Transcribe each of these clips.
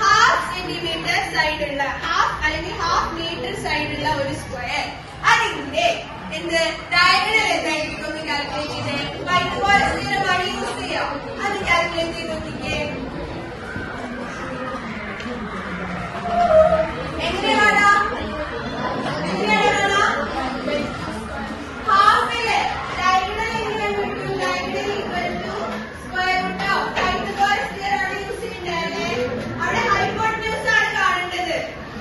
half centimeter side ഉള്ള half meter side ഉള്ള ഒരു സ്ക്വയർ അതിന്റെ ഡയഗണൽ എന്തായിരിക്കും ഒന്ന് കാൽക്കുലേറ്റ് ചെയ്തേ. ഇതുപോലെ സ്ഥിരമാണ് യൂസ് ചെയ്യാം. അത് കാൽക്കുലേറ്റ് ചെയ്ത് നോക്കിക്കേ. എങ്ങനെയാണ് ഹാഫില് ഡയഗണൽ എങ്ങനെയാണ് കിട്ടും? Diagonal equal to square root of ഇതുപോലെ സ്ഥിരമാണ് യൂസ് ചെയ്യുന്നത്. അവിടെ ഹൈപ്പോട്ടന്യൂസ് ആണ് കാണേണ്ടത്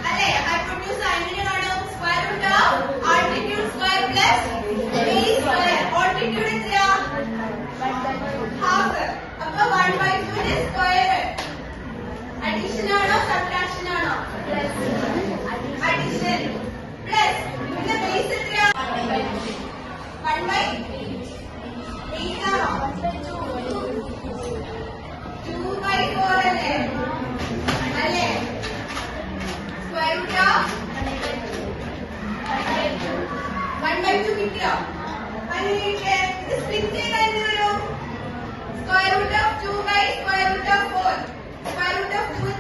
അല്ലെ? ഹൈപ്പോട്ടന്യൂസ് എങ്ങനെ കാണും? Square root of altitude square plus base square. Altitude എത്രയാ? ഹാഫ്. അപ്പൊ 1/2 ന്റെ സ്ക്വയർ അഡീഷൻ ആണോ സബ്ട്രാക്ഷൻ ആണോ? അഡീഷൻ പ്ലസ് ഇതിന്റെ ബേസ് എത്രയാ? 1/8 ആണോ? 2/4 അല്ലേ? അല്ലേ? സ്ക്വയർ റൂട്ട് ഓഫ് 1/2 കിട്ടിയോ? അതിലേക്ക് ഇത് സ്പ്ലിറ്റ് ചെയ്താൽ എന്ത് വരും? Square root of 2 by square root of 4. Square root of 2